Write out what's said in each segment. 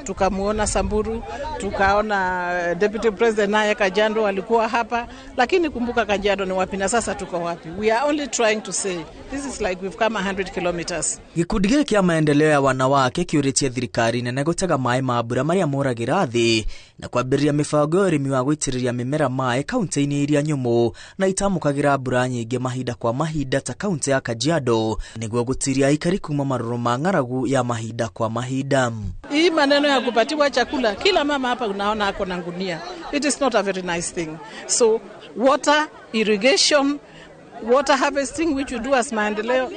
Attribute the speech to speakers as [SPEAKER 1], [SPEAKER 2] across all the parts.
[SPEAKER 1] tukamuona Samburu, tukaona Deputy President naye Kajiado walikuwa hapa, lakini kumbuka Kajiado ni wapi na sasa tuko wapi? We are only trying to say this is like we've come 100 kilometers.
[SPEAKER 2] Gikundi giki kia maendeleo ya wanawake kiuritie thirikari nene gutega mai ma mbura maria moragira thi na kwambĩrĩria mĩbango ya ũrĩmi wa gũitĩrĩria mĩmera mai kaunti-inĩ iria nyũmũ na itamukagira mbura nyingĩ mahinda kwa mahinda ta kaunti ya Kajiado nĩguo gũtiria aikari kuma marũrũ ma ng'aragu ya mahinda kwa mahinda.
[SPEAKER 1] Hii maneno ya kupatiwa chakula, kila mama hapa unaona ako na ngunia. It is not a very nice thing. So water, irrigation, water harvesting, which we do as maendeleo,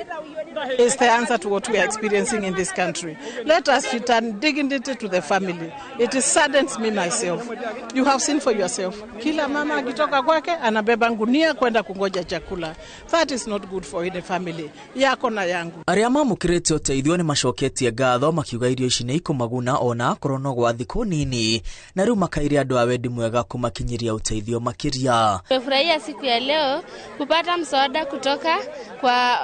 [SPEAKER 1] is the answer to what we are experiencing in this country. Let us return dignity to the family. It saddens me myself. You have seen for yourself. Kila mama akitoka kwake anabeba ngunia kwenda kungoja chakula. That is not good for any family. Yako na yangu.
[SPEAKER 2] Aria mamukirite uteithio ni macoketie ngatho makiuga irio ici ni ikumaguna ona korono gwa thikũ nini na riu makaire andu a wendi mwega kumakinyiria uteithio makiria.
[SPEAKER 3] Tumefurahia siku ya leo kupata msaada kutoka kwa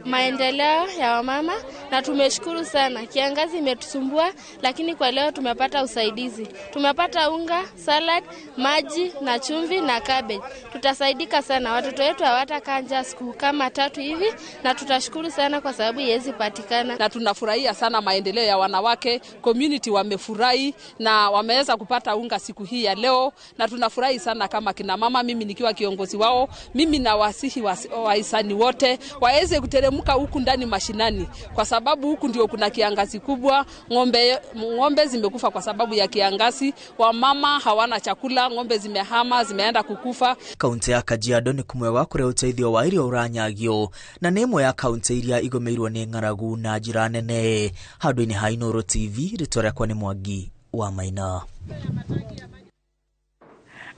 [SPEAKER 3] maendeleo ya wamama na tumeshukuru sana. Kiangazi imetusumbua lakini kwa leo tumepata usaidizi. Tumepata unga, salad, maji na chumvi na cabbage. Tutasaidika sana. Watoto wetu hawatakaa njaa siku kama 3 hivi na tutashukuru sana kwa sababu yezi patikana.
[SPEAKER 4] Na tunafurahia sana maendeleo ya wanawake, community wamefurahi na wameweza kupata unga siku hii ya leo na tunafurahi sana kama kina mama. Mimi nikiwa kiongozi wao, mimi na wasihi wahisani wote waweze kuteremka huku ndani mashinani kwa sababu huku ndio kuna kiangazi kubwa. Ng'ombe zimekufa kwa sababu ya kiangazi, wamama hawana chakula, ng'ombe zimehama, zimeenda kukufa.
[SPEAKER 2] Kaunti ya Kajiado ni kumwe wa kure uteithio wa irio uranyagio na nemo ya kaunti iria igomeirwo ni ng'aragu na njira nene. Handũ-inĩ ha Inooro TV, rĩtwa rĩakwa nĩ Mwangi wa Maina.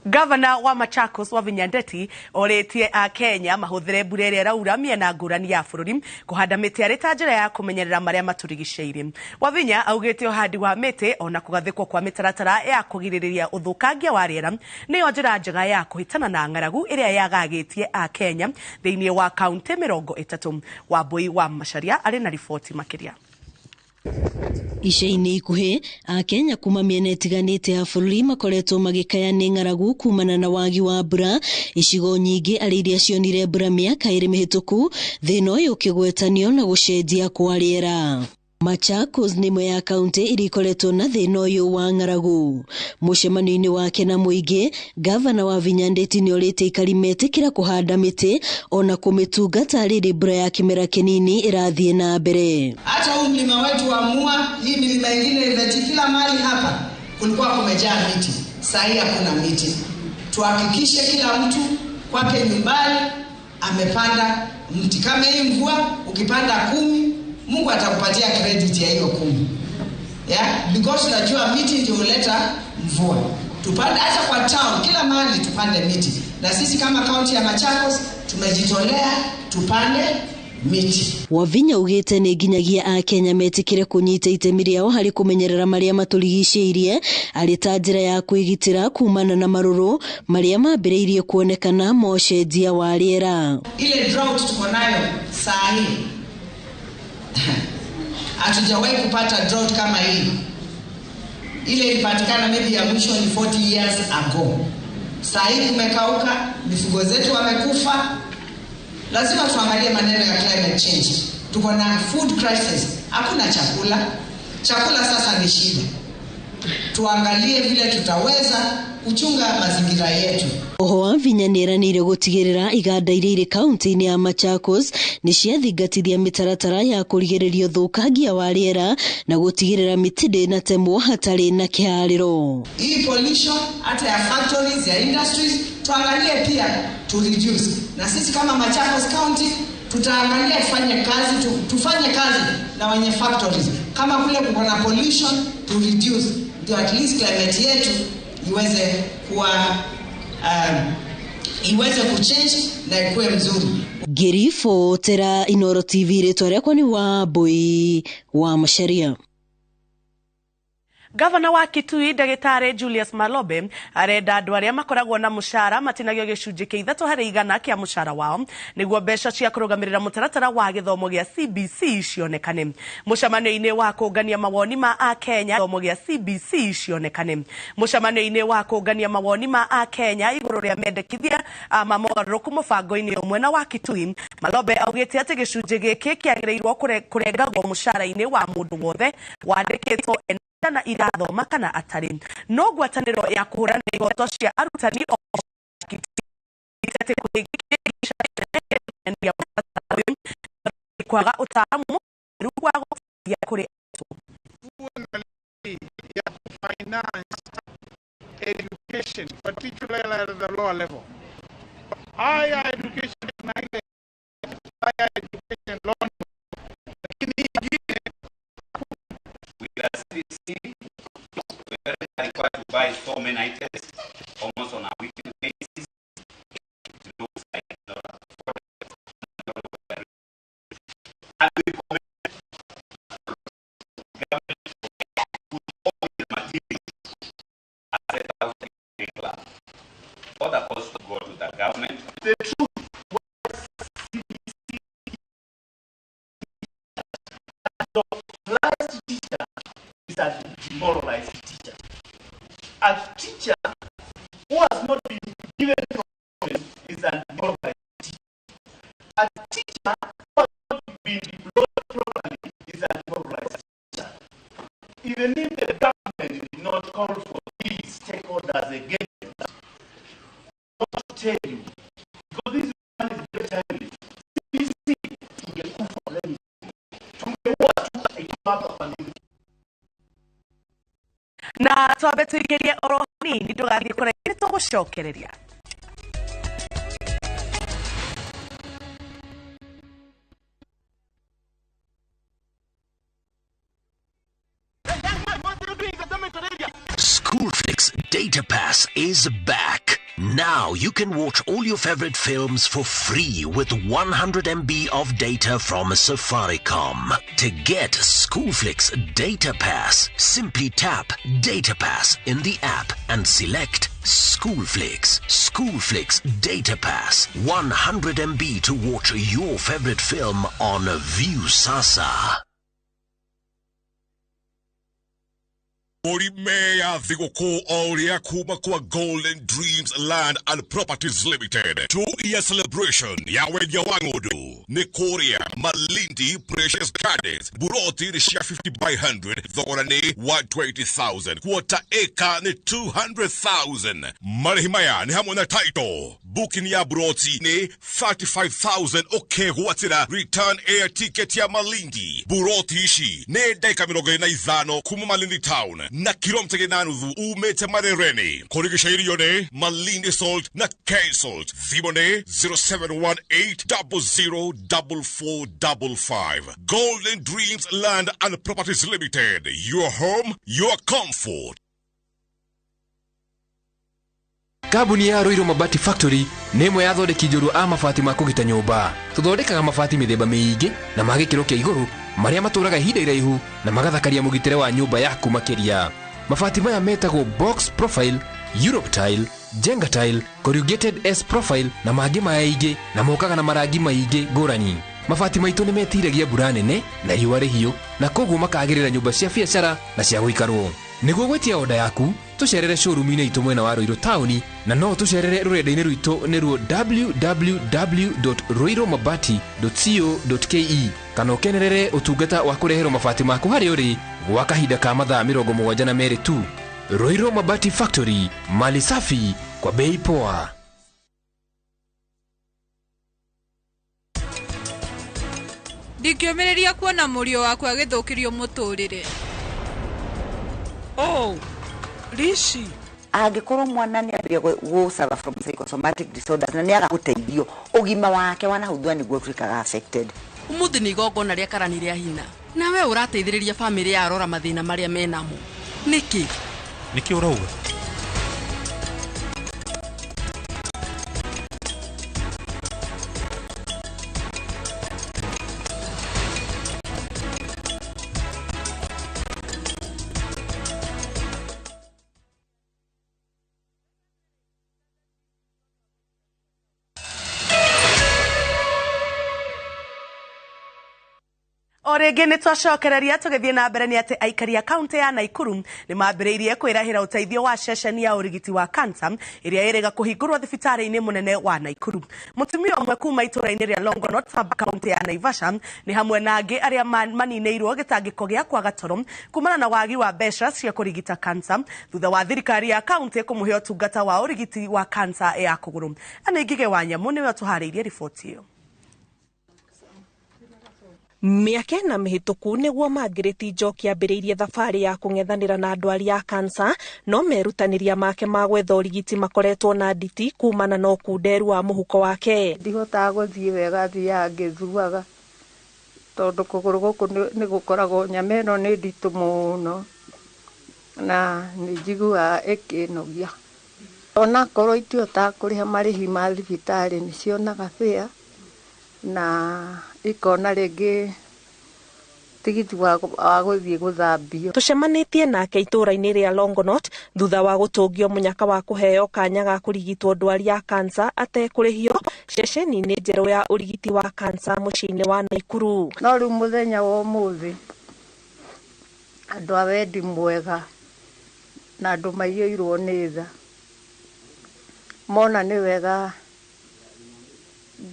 [SPEAKER 5] Governor wa Machakos Wavinya Ndeti oretie a Kenya mahũthĩre mbura ĩrĩa ĩraura mĩena ngũrani ya bũrũri kũhanda mĩtĩ arĩ ta njĩra ya kũmenyerera marĩa matũrigicĩirie. Wavinya augĩte ũhandi wa mĩtĩ ona kũgathĩkwo kwa mĩtaratara ya kũgirĩrĩria ũthũkangia wa rĩera nĩyo njĩra njega ya kũhĩtana na ng'aragu ĩrĩa yagagĩtie a Kenya thĩinĩ wa kaunti 30. Wambui wa Macharia arĩ na riboti makĩria.
[SPEAKER 6] Ica-inĩ ikuhĩ a Kenya kuma mĩena ĩtiganĩte ya bũrũri makoretwo magĩkaya nĩ ng'aragu kumana na wagi wa mbura. Icigo nyingĩ arĩ iria cionire mbura mĩaka 2 mĩhĩtũku, thĩna ũyũ ũkĩgwetanio na gũcenjia kwa rĩera. Machakos nĩ ĩmwe ya kaunti iria ikoretwo na thĩna ũyũ wa ng'aragu. Mũcemanio-inĩ wake na mũingĩ, Gavana Wavinya Ndeti nĩorĩte aikari metĩkĩra kũhanda mĩtĩ ona kũmĩtungata rĩrĩ mbura ya kĩmera kĩnini ĩrathiĩ na mbere.
[SPEAKER 7] Hata huu mlima wetu wa Mua, hii milima ingine ileti kila mahali hapa kulikuwa kumejaa miti. Sasa hakuna miti. Tuhakikishe kila mtu kwake nyumbani amepanda mti. Kama hii mvua ukipanda 10, Mungu atakupatia credit ya hiyo 10. Yeah, because tunajua miti ndio huleta mvua. Tupande hata kwa town, kila mahali tupande miti. Na sisi kama kaunti ya Machakos tumejitolea tupande miti.
[SPEAKER 6] Wavinya ugĩte nĩ nginyagia a Kenya metĩkĩre kũnyita itemi rĩao harĩ kũmenyerera marĩa matũrigicĩirie arĩ ta njĩra ya kwĩgitĩra kumana na marũrũ marĩa mambĩrĩirie kuonekana mocenjia wa rĩera.
[SPEAKER 7] Ile drought tuko nayo saa hii hatujawahi kupata drought kama hii. Ile ilipatikana maybe ya mwisho ni 40 years ago. Saa hii kumekauka, mifugo zetu wamekufa. Lazima tuangalie maneno ya climate change. Tuko na food crisis. Hakuna chakula. Chakula sasa ni shida. Tuangalie vile tutaweza kuchunga mazingira yetu.
[SPEAKER 6] Oho Wavinya nĩeranĩire gũtigĩrĩra iganda iria irĩ kaunti-inĩ ya Machakos nĩciathingatithia mĩtaratara ya kũrigĩrĩria ũthũkangia wa rĩera na gũtigĩrĩra mĩtĩ ndĩnatemwo hatarĩ na kĩharĩro.
[SPEAKER 7] Hii pollution hata ya factories, ya industries, tuangalie pia to reduce. Na sisi kama Machakos County tutaangalia tufanye kazi na wenye factories. Kama kule kuko na pollution to reduce, ndio at least climate yetu iweze kuwa iweze kuchange na ikuwe mzuri.
[SPEAKER 6] Girifo tera Inooro TV, rĩtwa rĩakwa nĩ Wambui wa Macharia.
[SPEAKER 5] Gavana wa Kitui Ndagĩtarĩ Julius Malobe arenda andũ arĩa makoragwo na mũcara matinagio gĩcunjĩ kĩa 3% kĩa mũcara wao nĩguo mbeca cia kũrũgamĩrĩra mũtaratara wa gĩthomo gĩa CBC cionekane. Mũcemanio-inĩ wa kũngania mawoni ma Akenya gĩthomo gĩa CBC cionekane. Mũcemanio-inĩ wa kũngania mawoni ma Akenya igũrũ rĩa mendekithia ma mogarũrũku mũbango-inĩ ũmwe na wa Kitui, Malobe augĩte atĩ gĩcunjĩ gĩkĩ kĩagĩrĩirwo kũrengagwo mũcara-inĩ wa mũndũ wothe wandĩkĩtwo na irathoma kana atari. No ngwatanĩro ya kũhũrana na ihoto cia arutani kwaga ũtaaramu wa gũteithia kũrĩ
[SPEAKER 8] finance education, particularly at the lower level. Higher education is neither higher education loan.
[SPEAKER 9] We are required to buy so many items almost on a weekly basis. It looks like and we commit government to all the materials as a thousand for the cost to go to the government. The truth
[SPEAKER 10] last teacher is a demoralized teacher. A teacher who has not been given knowledge is a demoralized teacher. A teacher who has not been deployed properly is a demoralized teacher. Even if the government did not call for these stakeholders again, I want to tell you, because this one is very timely, CBC tungekufa leo, tungeua tu ikipata
[SPEAKER 5] na twabe tuigerie oro nini tugathie kũraihu tũgũcokereria.
[SPEAKER 11] Schoolflix Data Pass is back. Now you can watch all your favorite films for free with 100 MB of data from Safaricom. To get Schoolflix Data Pass, simply tap Data Pass in the app and select Schoolflix. Schoolflix Data Pass, 100 MB to watch your favorite film on View Sasa.
[SPEAKER 12] Meya thigũkũ oria kuma kwa Golden Dreams Land and Properties Limited 2-year celebration ya wendia wa ng'ũndũ nĩ kũrĩa Malindi Precious Gardens. Buroti ni cia 50 by 100, thogora nĩ 120,000, quarter acre ni 200,000. Marĩhi maya nĩ hamwe na title. Booking ya buroti ni 35,000 ũkegwatĩra return air ticket ya Malindi. Buroti ici nĩ ndagĩka 25 kuma Malindi Town na kilomita 8 umete Marereni. Korigisha irione Malindi Salt na K-Salt. Thimone 0718004455. Golden Dreams Land and Properties Limited. Your home, your comfort.
[SPEAKER 13] Kambuni ya Roiro Mabati Factory nĩ ĩmwe ya thondeki njũru a mabati ma kũgita nyũmba. Tũthondekaga mabati mĩthemba mĩingĩ na ma gĩkĩro kĩa igũrũ marĩa matũraga ihinda iraihu na magathakaria mũgitĩre wa nyũmba yaku makĩria. Mabati maya metagwo box profile, Europe tile, Jenga tile, corrugated S profile na mangĩ maingĩ na mokaga na marangi maingĩ ngũrani. Mabati maitũ nĩ metiragia mbura nene na riũa rĩhiũ na koguo makagĩrĩra nyũmba cia biacara na cia gũikarwo. Nĩguo gwetia oda yaku, tũcerere showroom-inĩ itũ mwena wa Roiro Town na no tũcerere rũrenda-inĩ rwitũ nĩruo www.roiromabati.co.ke kana ũkenerere ũtungata wa kũreherwo mabati maku harĩa ũrĩ gwa kahinda ka mathaa 72 tu. Roiro Mabati Factory, mali safi kwa bei poa.
[SPEAKER 14] Ndingĩũmĩrĩria kuona mũriũ wakwa agĩthũkĩrio mũtũrĩre.
[SPEAKER 15] Oh, Rishi.
[SPEAKER 16] Angĩkorwo mwana nĩ ambĩrĩria gũsuffer from psychosomatic disorders na nĩ agagũteithio ũgima wake wanahũthua nĩguo tuĩkaga affected.
[SPEAKER 15] Umuthi nĩ igongona rĩa karani rĩa hina. Na we ũrateithĩrĩria famĩlĩ ya arora mathĩna marĩa menamo. Nĩkĩ?
[SPEAKER 17] Nĩkĩ ũrauga?
[SPEAKER 5] Orege nĩ twacokereria tũgĩthiĩ na mbere nĩ atĩ aikari a kaunti ya Nakuru nĩ mambĩrĩirie kwĩrahĩra ũteithio wa ceceni ya ũrigiti wa cancer ĩrĩa ĩrĩga kũhingũrwo thibitarĩ-inĩ mũnene wa Nakuru. Mũtumia ũmwe kuma itũũra-inĩ rĩa Longonot kaunti ya Naivasha nĩ hamwe na angĩ arĩa maninĩirwo gĩtangĩko gĩa kwaga toro kumana na wagi wa mbeca cia kũrigita cancer thutha wa thirikari ya kaunti kũmũhe ũtungata wa ũrigiti wa cancer ya kũgũrũ. Ana Ngige wa Nyamũ nĩwe tũharĩirie riboti ĩyo.
[SPEAKER 17] Mĩaka ĩna mĩhĩtũku nĩguo Margaret Njoki ambĩrĩirie thabarĩ ya kũng'ethanĩra na ndwari ya cancer, no merutanĩria make ma gwetha ũrigiti makoretwo na nditi kumana na ũkunderu wa mũhuko wake.
[SPEAKER 18] Ndihotaga gũthiĩ wega thiaga ngĩthuaga tondũ kũgũrũ gũkũ nĩ gũkoragwo nyama ĩno nĩ nditũ mũno na nĩ njiguaga ĩkĩnogia. Ona korwo itihotaga kũrĩha marĩhi ma thibitarĩ nĩ cionaga fare na ikona rĩngĩ tigiti wa gũthiĩ gũthambio.
[SPEAKER 17] Tucemanĩtie nake itũũra-inĩ rĩa Longonot thutha wa gũtũngio mũnyaka wa kũheo kanya ga kũrigitwo ndwari ya cancer atekũrĩhio ceceni-inĩ njerũ ya ũrigiti wa cancer mũciĩ-inĩ wa Nakuru.
[SPEAKER 18] No rĩu mũthenya wa ũmũthĩ andũ a wendi mwega na andũ maiyũirwo nĩ tha mona nĩ wega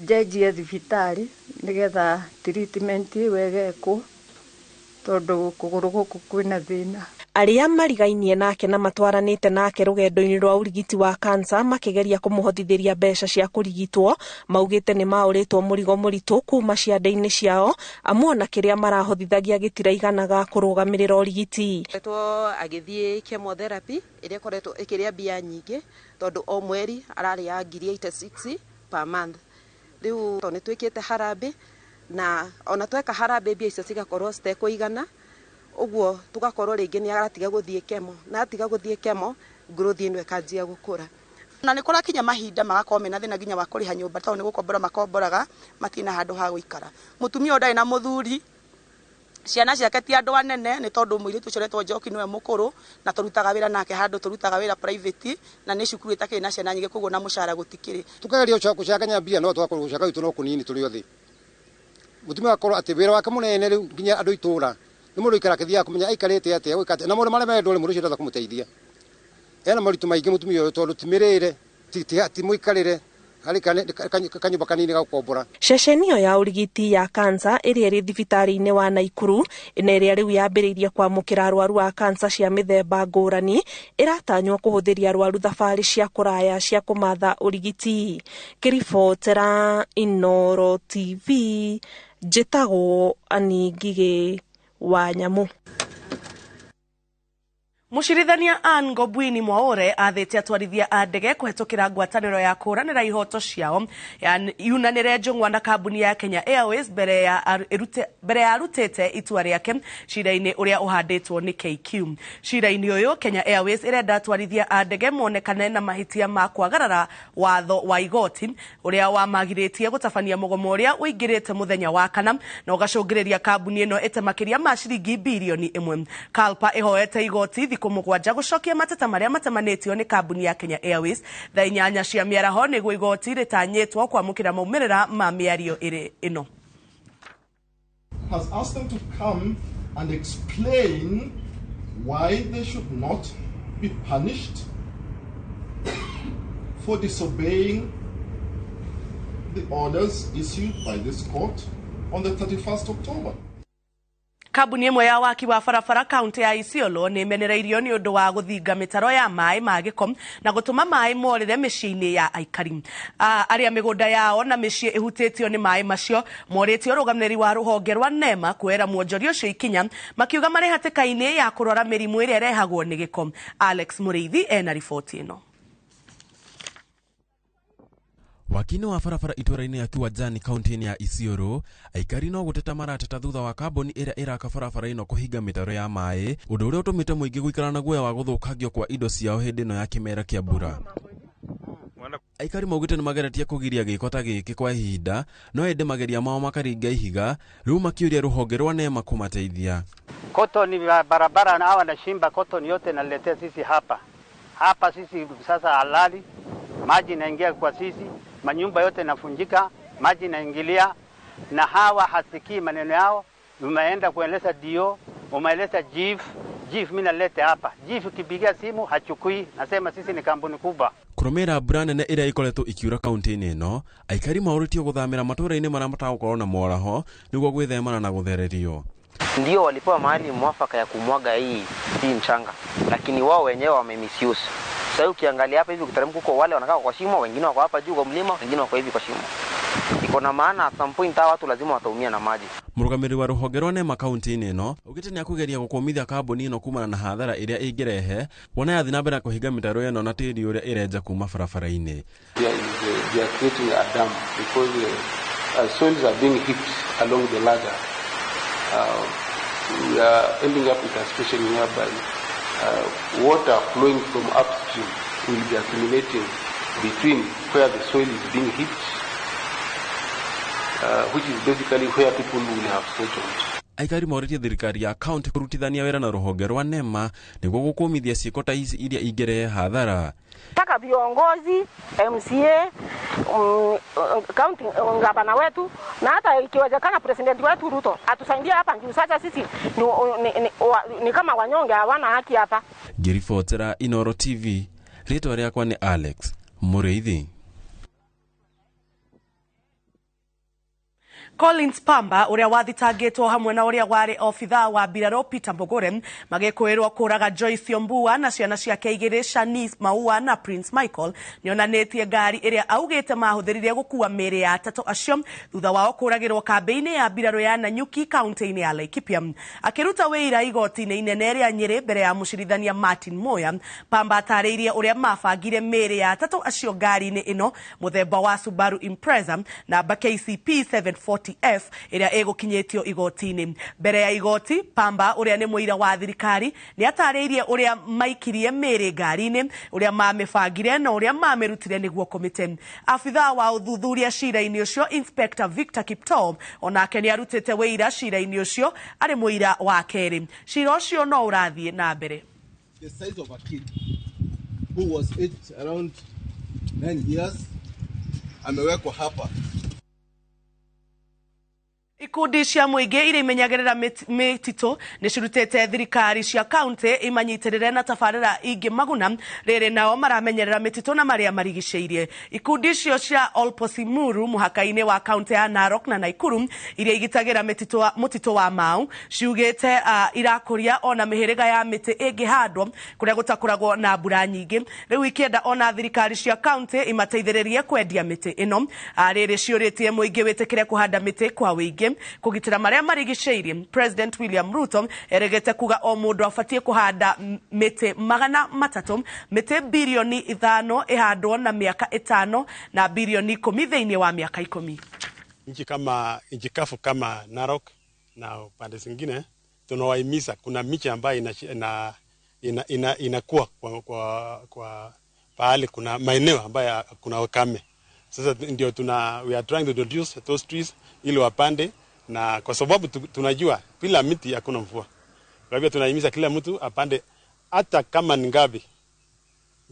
[SPEAKER 18] njenjie thibitarĩ nĩgetha treatment ĩwegekwo tondũ kũgũrũ gũkũ kwĩna thĩna.
[SPEAKER 17] Arĩa marigainie nake na matwaranĩte nake rũgendo-inĩ rwa ũrigiti wa cancer makĩgeria kũmũhotithĩria mbeca cia kũrigitwo maugĩte nĩ maũrĩtwo mũrigo mũritũ kuma ciande-inĩ ciao amu ona kĩrĩa marahotithagia gĩtiraiganaga kũrũgamĩrĩra ũrigiti.
[SPEAKER 19] Koretwo agĩthiĩ chemotherapy ĩrĩa koretwo ĩkĩrĩa mbia nyingĩ tondũ o mweri ararĩaga 86 per month. Rĩu nĩ twĩkĩte harambĩ na ona tweka harambĩ mbia icio cigakorwo citekũigana, ũguo tugakorwo rĩngĩ nĩ aratiga gũthiĩ kemo na atiga gũthiĩ kemo growth ĩno ĩkanjia gũkũra. Na nĩ kũrakinya mahinda magakorwo mena thĩna nginya wa kũrĩha nyũmba tondũ nĩ gũkombora makomboraga matina handũ ha gũikara. Mũtumia ũyũ ndarĩ na mũthuri, ciana ciake ti andũ anene nĩ tondũ mũirĩtu ũcio ũretwo Njoki nĩwe mũkũrũ na tũrutaga wĩra nake handũ tũrutaga wĩra private na nĩ cukuru ĩtakĩrĩ na ciana nyingĩ koguo na mũcara gũtikĩrĩ.
[SPEAKER 20] Tukageria gũcakanya mbia no twakorwo gũcaka itũ no kũnini tũrĩ othe. Mũtumia akorwo atĩ wĩra wake mũnene rĩu nginya andũ itũũra nĩ mũndũ ikara kĩthiaga kũmenya aikarĩte atĩa gwĩka na mũndũ marĩa mendwo nĩ mũndũ ũcio ndathaka kũmũteithia. Ena maritũ maingĩ mũtumia ũyũ tondũ timĩrĩre ti mũikarĩre harĩ kanyũmba kanini ga gũkombora.
[SPEAKER 17] Ceceni ĩyo ya ũrigiti ya cancer ĩrĩa ĩrĩ thibitarĩ-inĩ wa Nakuru na ĩrĩa rĩu yambĩrĩirie kwamũkĩra arwaru a cancer cia mĩthemba ngũrani ĩratanywo kũhũthĩria arwaru thabarĩ cia kũraya cia kũmatha ũrigiti. Kĩribotera Inooro TV njĩtagwo Ani Ngige wa Nyamũ.
[SPEAKER 5] Mũcirithania Anne Ngobwini Mwaũre athĩte atwarithia a ndege kũhetũkĩra ngwatanĩro ya kũranĩra ihoto ciao yunanĩre njũng'wa na kambuni ya Kenya Airways mbere ya arutĩte itua rĩake cira-inĩ ũrĩa ũhandĩtwo nĩ KQ. Cira-inĩ ũyũ Kenya Airways ĩrenda atwarithia a ndege monekane na mahĩtia ma kwagarara watho wa igoti ũrĩa wamagirĩtie gũtabania mũgomo ũrĩa ũingĩrĩte mũthenya wa kana na ũgacũngĩrĩria kambuni ĩno ĩte makĩria ma ciringi birioni 1. Kalpa ĩhoete igoti thikũ mũgwanja gũcokia mateta marĩa matemanĩtio nĩ kambuni ya Kenya Airways thaa 8 cia mĩaraho nĩguo igoti rĩtanyĩtwo kwamũkĩra maumĩrĩra ma mĩario ĩno.
[SPEAKER 21] Has asked them to come and explain why they should not be punished for disobeying the orders issued by this court on the 31st October.
[SPEAKER 5] Kambuni ĩmwe ya waki wa barabara kaunti ya Isiolo nĩ imenereirio nĩ ũndũ wa gũthinga mĩtaro ya maĩ ma gĩko na gũtũma maĩ morĩre mĩciĩ-inĩ ya aikari. Arĩa mĩgũnda yao na mĩciĩ ĩhutĩtio nĩ maĩ macio morĩtio rũgamĩrĩri wa rũhonge rwa NEMA kuoera mwonjoria ũcio ikinya makiuga marĩ hatĩka-inĩ ya kũrora mĩrimũ ĩrĩa ĩrehagwo nĩ gĩko. Alex Mũrĩithi ena riboti ĩno.
[SPEAKER 22] Wakini wa barabara itũra-inĩ ya Kiwanjani kaunti-inĩ ya Isiolo aikari no gũteta marateta thutha wa kambuni ĩrĩa ĩraka barabara ĩno kũhinga mĩtaro ya maĩ, ũndũ ũrĩa ũtũmĩte mũingĩ gũikara na guoya wa gũthũkangio kwa indo ciao hĩndĩ ĩno ya kĩmera kĩa mbura. Aikari maugĩte nĩ mageretie kũgiria gĩko ta gĩkĩ kwa ihinda no ĩndĩ mageria mao makaringa ihiga, rĩu makiuria rũhonge rwa NEMA kũmateithia.
[SPEAKER 23] Kotoni barabara na wanashimba kotoni yote naletea sisi hapa sisi sasa halali, maji inaingia kwa sisi, manyumba yote nafunjika, maji inaingilia na hawa hasikii maneno yao. umeenda kueleza dio, umeeleza chief mimi nalete hapa. Chief kipigia simu hachukui, nasema sisi ni kampuni kubwa.
[SPEAKER 22] Kurumira mbura nene iria ikoretwo ikiura kaunti-ini ino, aikari maũrĩtio gũthamĩra matũũra-inĩ marĩa matagũkorwo na moraho nĩguo gwĩthemana na gũthererio.
[SPEAKER 1] Ndio walipewa mahali mwafaka ya kumwaga hii mchanga, lakini wao wenyewe wamemisuse. Sasa ukiangalia hapa hivi ukiteremka huko, wale wanakaa kwa shimo, wengine wako hapa juu kwa mlima, wengine wako hivi kwa shimo. Iko na maana at some point hawa watu lazima wataumia na maji. Mũrũgamĩrĩri wa rũhonge rwa NEMA kaunti-inĩ ino ugĩte nĩ akũgeria gũkũmithia kambuni ino kumana na hathara iria ĩngĩrehe wona yathi na mbere kũhinga mĩtaro ĩno na tĩri ũrĩa ĩrenja kuma barabara-inĩ.
[SPEAKER 3] They are creating a dam because soils are being heaped along the ladder. We are ending up with a situation whereby water flowing from upstream will be accumulating between where the soil is being heaped, which is basically where people will have settled.
[SPEAKER 22] Aikari maũrĩtie thirikari ya kaunti kũrutithania wĩra na rũhonge rwa NEMA nĩguo gũkũmithia ciĩko ta ici iria ingĩrehe hathara.
[SPEAKER 4] Taka viongozi, MCA, county gavana wetu na hata ikiwezekana president wetu Ruto atusaidie hapa juu sasa sisi ni kama wanyonge hawana haki hapa.
[SPEAKER 22] Ngiribotera Inooro TV, rĩtwa rĩakwa nĩ Alex Mũrĩithi.
[SPEAKER 5] Collins Pamba uria wathitangĩtwo hamwe na uria wari ofitha wa Biraro Peter Mbogore magĩkwĩrwo kũraga Joyce Ombua na ciana ciake igĩrĩ Shanice Maua na Prince Michael nĩonanĩtie ngari iria augĩte mahũthĩrire gũkua mĩĩrĩ ya atatũ acio thutha wao kũragĩrwo kambĩ-inĩ ya Biraro ya Nanyuki kaunti-inĩ ya Laikipia. Akĩruta wĩira igoti-inĩ inene rĩa Nyĩrĩ mbere ya mũcirithania Martin Moya, Pamba atarĩirie uria mabangire mĩĩrĩ ya atatũ acio ngari-inĩ ĩno mũthemba wa Subaru Impreza namba KCP 740 F iria egukinyetio igoti-ini. Mbere ya igoti, Pamba uria ni muira wa thirikari ni atarĩirie uria maikirie mĩĩrĩ ngari-ini, uria mamĩbangire na uria mamerutire nĩguo komite. Afitha wa uthuthuria cira-inĩ ũcio Inspector Victor Kiptoo onake ni arutĩte wĩira cira-inĩ ũcio arĩ muira wa kerĩ. Cira ũcio no ũrathiĩ na mbere.
[SPEAKER 24] The size of a kid who was aged around 9 years amewekwa hapa.
[SPEAKER 5] Ikundi cia muingi iria imenyagĩrĩra mĩtitũ nĩ cirutĩte thirikari cia kaunti imanyitirĩre na tabarĩra ingĩ maguna rĩrĩ nao maramenyerera mĩtitũ na marĩa marigicĩirie. Ikundi icio cia Olposimuru mũhaka-inĩ wa kaunti ya Narok na Naikuru iria igitagĩra mũtitũ wa Mau ciugĩte irakũria ona mĩhĩrĩga ya mĩtĩ ĩngĩhandwo kũrĩa gũtakoragwo na mbura nyingĩ. Rĩu ikĩenda ona thirikari cia kaunti imateithĩrĩrie kwendia mĩtĩ ĩno. Rĩrĩ ciũrĩtie muingi wĩtĩkĩre kũhanda mĩtĩ kwa wĩingĩ kugitira maria marigicĩirie. President William Ruto eregete kuga o mundu abatie kuhanda mĩtĩ 300, mĩtĩ bilioni 5 ihandwo na miaka 5 na bilioni 10 thĩinĩ wa miaka 10.
[SPEAKER 25] Nchi kafu kama Narok na upande zingine tunawahimiza, kuna miche ambayo inakuwa kwa pahali kuna maeneo ambayo kuna ukame. Sasa ndio we are trying to introduce those trees ili wapande, na kwa sababu tunajua bila miti hakuna mvua. Kwa hivyo tunahimiza kila mtu apande hata kama ni ngapi.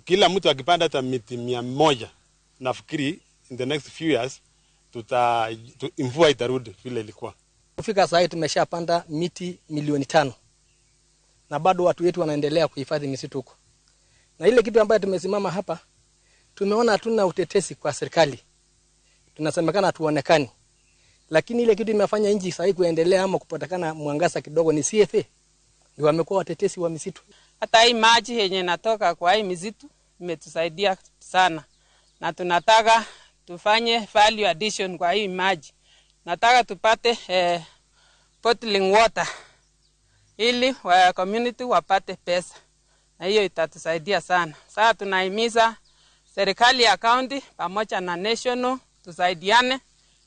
[SPEAKER 25] Kila mtu akipanda hata miti 100, nafikiri in the next few years mvua itarudi vile ilikuwa.
[SPEAKER 26] Kufika sasa tumeshapanda miti milioni 5. Na bado watu wetu wanaendelea kuhifadhi misitu huko. Na ile kitu ambayo tumesimama hapa, tumeona hatuna utetezi kwa serikali. Tunasemekana tuonekani. Lakini ile kitu imefanya nchi sasa kuendelea ama kupatikana mwangaza kidogo ni CFA. Ndio wamekuwa watetezi wa misitu.
[SPEAKER 27] Hata hii maji yenye inatoka kwa hii misitu imetusaidia sana. Na tunataka tufanye value addition kwa hii maji. Nataka tupate bottling water ili wa community wapate pesa. Na hiyo itatusaidia sana. Sasa tunahimiza serikali ya county pamoja na national tusaidiane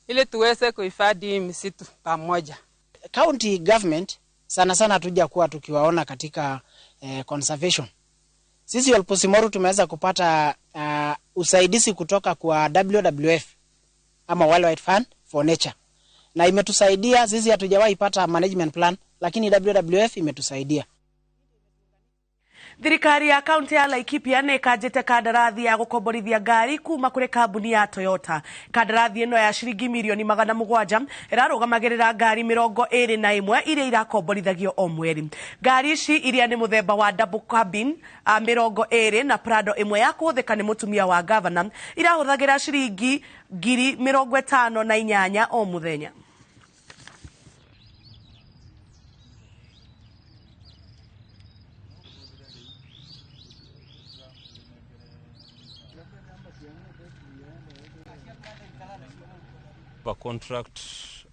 [SPEAKER 27] ili tuweze kuhifadhi misitu pamoja.
[SPEAKER 28] County government sana sana tuja kuwa tukiwaona katika conservation. Sisi Olposimuru tumeweza kupata usaidizi kutoka kwa WWF ama World Fund for Nature. Na imetusaidia, sisi hatujawahi pata management plan, lakini WWF imetusaidia.
[SPEAKER 5] Thirikari ya kaunti ya Laikipia nĩ ĩkanjĩte kandarathi ya gũkomborithia ngari kuma kũrĩ kambuni ya Toyota. Kandarathi ĩno ya ciringi mirioni 700 ĩrarũgamagĩrĩra ngari 21 iria irakomborithagio o mweri. Ngari ici iria nĩ mũthemba wa double cabin 20 na Prado ĩmwe ya kũhũthĩka nĩ mũtumia wa governor irahũthagĩra ciringi 58,000 o mũthenya.
[SPEAKER 2] A contract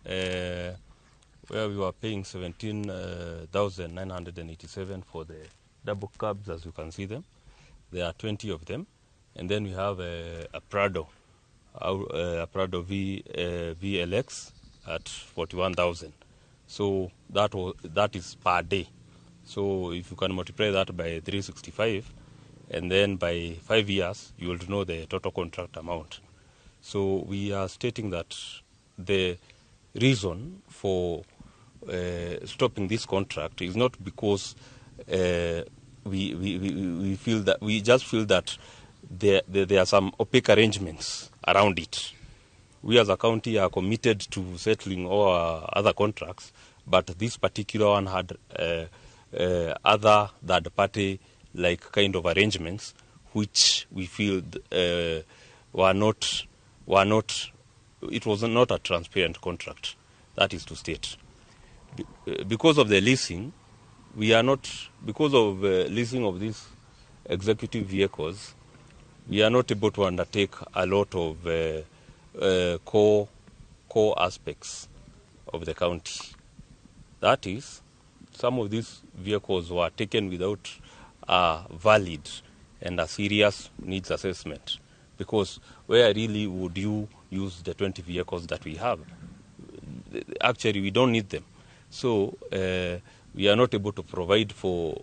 [SPEAKER 2] where we were paying 17,987 for the double cabs, as you can see them. There are 20 of them, and then we have a Prado VLX at 41,000. So that is per day. So if you can multiply that by 365, and then by 5 years, you will know the total contract amount. So we are stating that the reason for stopping this contract is not because we feel that, we just feel that there are some opaque arrangements around it. We as a county are committed to settling all our other contracts, but this particular one had other third-party like kind of arrangements which we feel it was not a transparent contract. That is to state. Because of the leasing, because of leasing of these executive vehicles, we are not able to undertake a lot of core aspects of the county. That is, some of these vehicles were taken without a valid and a serious needs assessment. Because where really would you use the 20 vehicles that we have? Actually, we don't need them. So we are not able to provide for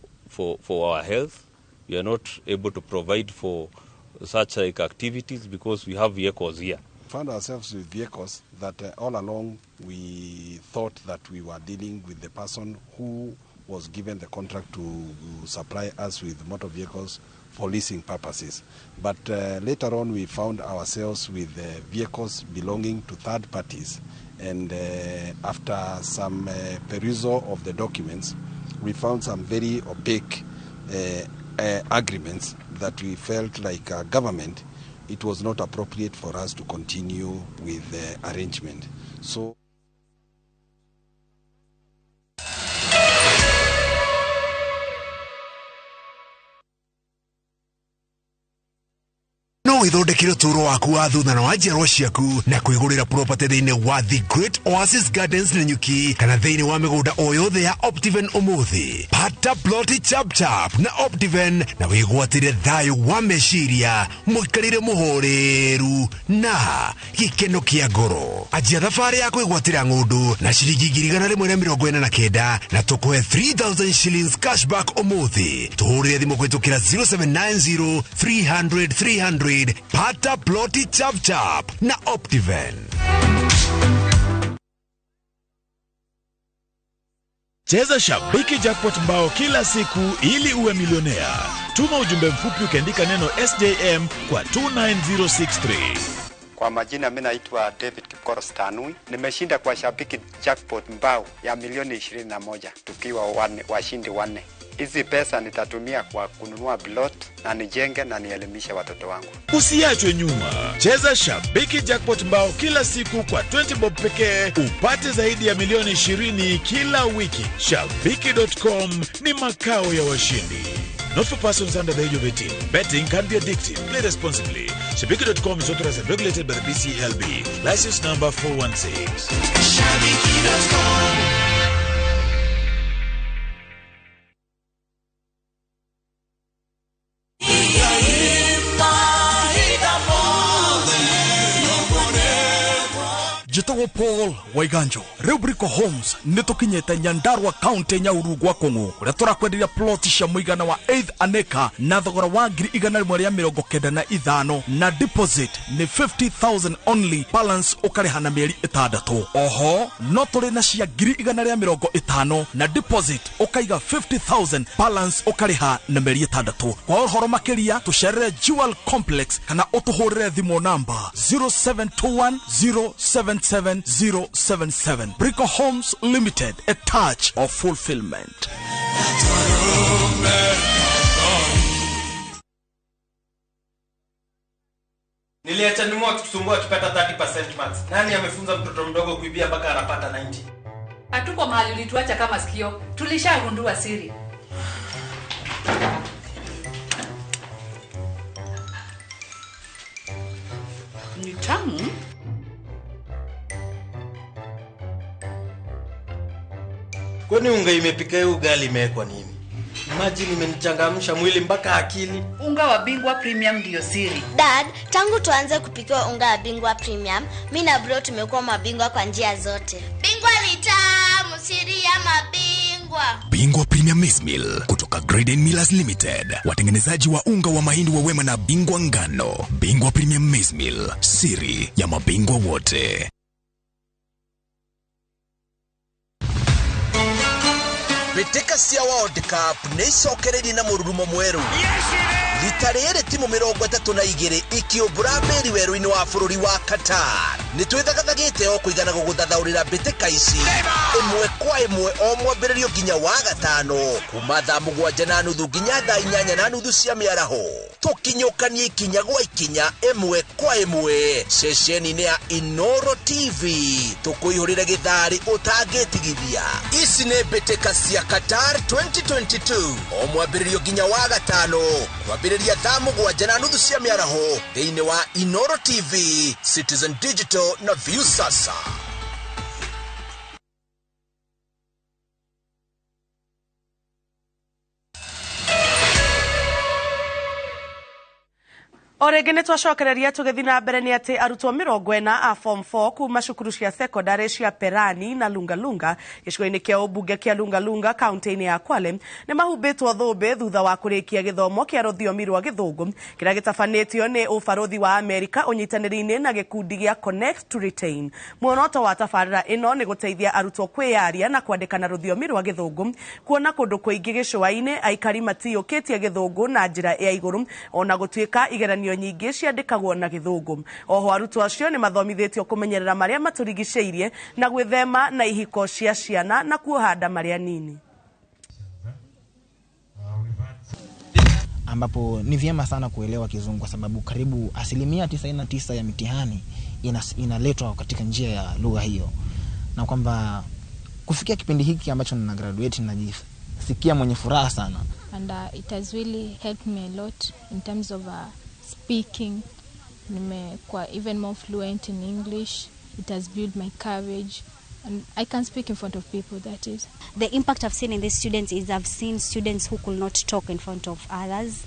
[SPEAKER 2] our health. We are not able to provide for such like activities because we have vehicles here.
[SPEAKER 6] We found ourselves with vehicles that all along we thought that we were dealing with the person who was given the contract to supply us with motor vehicles for leasing purposes. But later on we found ourselves with vehicles belonging to third parties, and after some perusal of the documents, we found some very opaque agreements that we felt like government, it was not appropriate for us to continue with the arrangement. So
[SPEAKER 7] no ithondekire uturo waku wa thutha na wanjiarwa ciaku na kwigurira property thiini wa The Great Oasis Gardens na Nyuki kana thiini wa migunda o yothe ya Optiven umuthi. Pata ploti chap chap na Optiven na wigwatire thayu wa meciria muikarire muhoreru na gikeno kia ngoro. Ajia thabari ya kwigwatira ngundu na ciringi 149 na tukuhe 3,000 shillings cashback umuthi. Tuhurire thimu kwitukira 0790 300 300. Pata ploti chap chap na Optiven.
[SPEAKER 8] Cheza Shabiki Jackpot mbao kila siku ili uwe milionea. Tuma ujumbe mfupi ukiandika neno SJM kwa 29063.
[SPEAKER 9] Kwa majina mimi naitwa David Kipkoros Tanui. Nimeshinda kwa Shabiki Jackpot mbao ya milioni 21 tukiwa washindi 4. Hizi pesa nitatumia kwa kununua plot na nijenge na nielimishe watoto wangu.
[SPEAKER 8] Usiachwe nyuma. Cheza Shabiki Jackpot mbao kila siku kwa 20 bob pekee upate zaidi ya milioni 20 kila wiki. Shabiki.com ni makao ya washindi. Not for persons under the age of 18. Betting can be addictive. Play responsibly. Shabiki.com is authorized and regulated by the BCLB. License number 416. Shabiki.com.
[SPEAKER 7] Jito
[SPEAKER 10] Njĩtagwo Paul Waiganjo. Rĩu Brico Homes nĩtũkinyĩte Nyandarua County Nyahururu gwa Kũng'ũ, kũrĩa tũrakwenderia plot cia mũigana wa 8 an acre na thogora wa 195 na deposit ni 50,000 only, balance ũkarĩha na mĩeri 6. Oho no tũrĩ na cia 150 na deposit ũkaiga 50,000, balance ũkarĩha na mĩeri 6. Kwa ũhoro makĩria tũcerere Jewel Complex kana ũtũhũrĩre thimũ namba 0721077077. Brico Homes Limited, a touch of fulfillment.
[SPEAKER 11] Niliacha nyuma wakitusumbua akipata 30% max. Nani amefunza mtoto mdogo kuibia mpaka anapata 90?
[SPEAKER 12] Hatuko mahali ulituacha kama sikio. Tulishagundua siri. Ni tamu.
[SPEAKER 11] Kwani unga imepika ugali imewekwa nini? Imagine imenichangamsha mwili mpaka akili.
[SPEAKER 12] Unga wa Bingwa Premium ndio siri.
[SPEAKER 13] Dad, tangu tuanze kupika unga wa Bingwa Premium, mimi na bro tumekuwa mabingwa kwa njia zote. Bingwa ni tamu, siri ya mabingwa.
[SPEAKER 7] Bingwa Premium Maize Meal kutoka Graden Millers Limited, watengenezaji wa unga wa mahindi wa Wema na Bingwa ngano. Bingwa Premium Maize Meal, siri ya mabingwa wote.
[SPEAKER 14] Beteka cia World Cup nĩicokererie na mũrurumo mwerũ. Rita rĩrĩ timu 32 ikiũmbũra mbĩri werũ-inĩ wa bũrũri wa Qatar. Nĩtwĩthagathagĩte o kũigana gũgũthathaũrĩra mbĩtĩka ici ĩmwe kwa ĩmwe o mwambĩrĩrio nginya wa gatano kuma thaa 7:30 nginya thaa 8:30 cia mĩaraho. Tũkinyũkanie ikinya gwa ikinya ĩmwe kwa ĩmwe ceceni-inĩ ya Inoro TV. Tũkũihũrĩre gĩtharĩ ũtangĩtigithia. Ici nĩ mbĩtĩka cia Qatar 2022 o mwambĩrĩrio nginya wa gatano kwambĩrĩria thaa 7:30 cia mĩaraho thĩinĩ wa Inoro TV, Citizen Digital na View Sasa.
[SPEAKER 5] Orege nitwacokereria tugithi na mbere ni ati arutwo 40 a form 4 kuma cukuru cia secondary cia Perani na Lungalunga gicigo-ini kia ubunge kia Lungalunga kaunti-ini ya Kwale ni mahumbitwo thũmbĩ thutha wa kurikia githomo kia rũthiomi rwa Gĩthũngũ kiria gitafanĩtio ni ũbarothi wa Amerika unyitanĩri-ini na gikundi gia Connect to Retain. Muonoto wa tabarĩra ĩno ni guteithia arutwo kwĩyaria na kwandĩka na rũthiomi rwa Gĩthũngũ, kuona kũndũ kũingĩ gĩcũa-inĩ aikari matiyũkĩtie Gĩthũngũ na njĩra ya igũrũ, ona gũtuĩka igeranio nyingĩ ciandĩkagwo na Gĩthũngũ. Oho arutwo acio ni mathomithĩtio kũmenyerera marĩa matũrigicĩirie na gwĩthema na ihiko cia ciana na kuohanda marĩa nini.
[SPEAKER 15] Ambapo ni vyema sana kuelewa Kizungu kwa sababu karibu 99% ya mitihani inaletwa katika njia ya lugha hiyo, na kwamba kufikia kipindi hiki ambacho nina graduate najisikia mwenye furaha sana.
[SPEAKER 16] And it has really helped me a lot in terms of speaking. Nimekuwa even more fluent in English. It has built my courage and I can speak in front of people, that is.
[SPEAKER 18] The impact I've seen in these students is I've seen students who could not talk in front of others.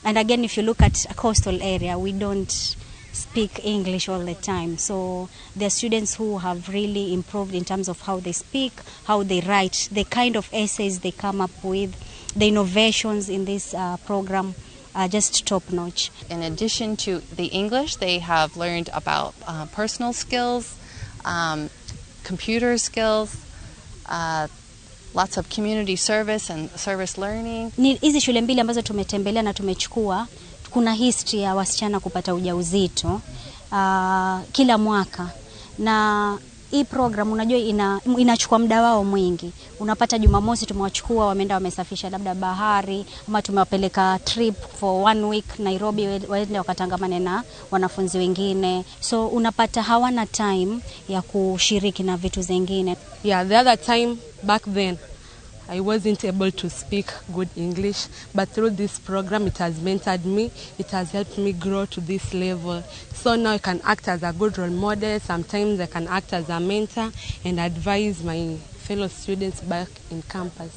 [SPEAKER 18] And again, if you look at a coastal area, we don't speak English all the time. So there are students who have really improved in terms of how they speak, how they write, the kind of essays they come up with, the innovations in this program are just top-notch.
[SPEAKER 29] In addition to the English, they have learned about personal skills, computer skills, lots of community service and service learning.
[SPEAKER 18] Hizi shule mbili ambazo tumetembelea na tumechukua, kuna history ya wasichana kupata ujauzito kila mwaka, na hii program unajua inachukua muda wao mwingi. Unapata Jumamosi tumewachukua wameenda wamesafisha labda bahari, ama tumewapeleka trip for 1 week Nairobi waende wakatangamane na wanafunzi wengine. So unapata hawana time ya kushiriki na vitu zingine.
[SPEAKER 30] Yeah, the other time back then I wasn't able to speak good English, but through this program it has mentored me, it has helped me grow to this level. So now I can act as a good role model, sometimes I can act as a mentor and advise my fellow students back in campus.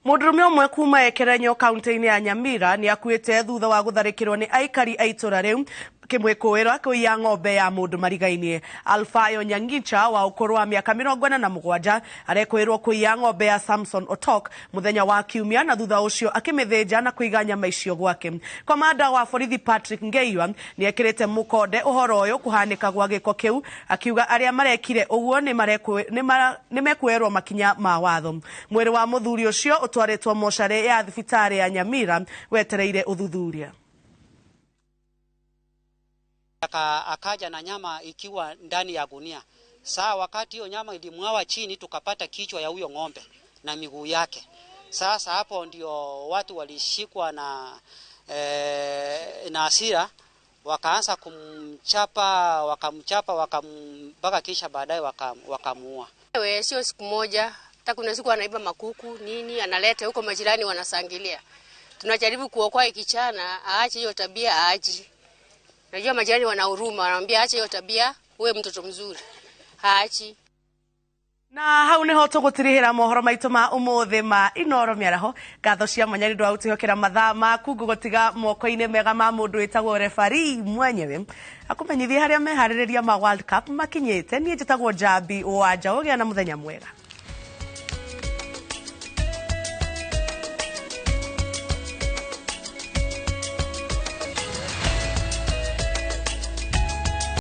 [SPEAKER 5] Mũndũrũme ũmwe kuma Ekerenyo kaunti-inĩ ya Nyamira ni akuĩte thutha wa gũtharĩkĩrwo ni aikari a itũra rĩu kimwikuwira kuiya ng'ombe ya mundu marigainie. Alfayo Nyangicha wa ukuru wa miaka 47 arekwirwo kuiya ng'ombe ya Samson Otok muthenya wa Kiumia na thutha ucio akimithĩnja na kuiga nyama icio gwake. Komanda wa borithi Patrick Ngeiwa ni ekirite mukonde uhoro uyu kuhanika gwa giko kiu, akiuga aria marekire uguo ni mekwirwo makinya ma watho. Mwiri wa muthuri ucio utwaritwo moshare ya thibitari ya Nyamira wetereire uthuthuria.
[SPEAKER 1] Akaja na nyama ikiwa ndani ya gunia. Saa wakati hiyo nyama ilimwawa chini, tukapata kichwa ya huyo ng'ombe na miguu yake. Sasa hapo ndio watu walishikwa na hasira, wakaanza wakamchapa mpaka kisha baadaye wakamuua.
[SPEAKER 3] Wewe sio siku moja, hata kuna siku anaiba makuku nini analeta huko, majirani wanasangilia. Tunajaribu kuokoa ikichana aache hiyo tabia aache. Najua majirani wana huruma, wanamwambia aache hiyo tabia, uwe mtoto mzuri. Aache.
[SPEAKER 5] Na hau niho tugutirihira mohoro maitu ma umuthi ma Inoro Miaraho. Ngatho cia mwanya ndu autihokera mathaa maku gugotiga moko-ini mega ma mundu witagwo referee mwenyewe akumenyithie haria mehaririria ma World Cup makinyite. Nie njitagwo Jambi Wanja, ugia na muthenya mwega.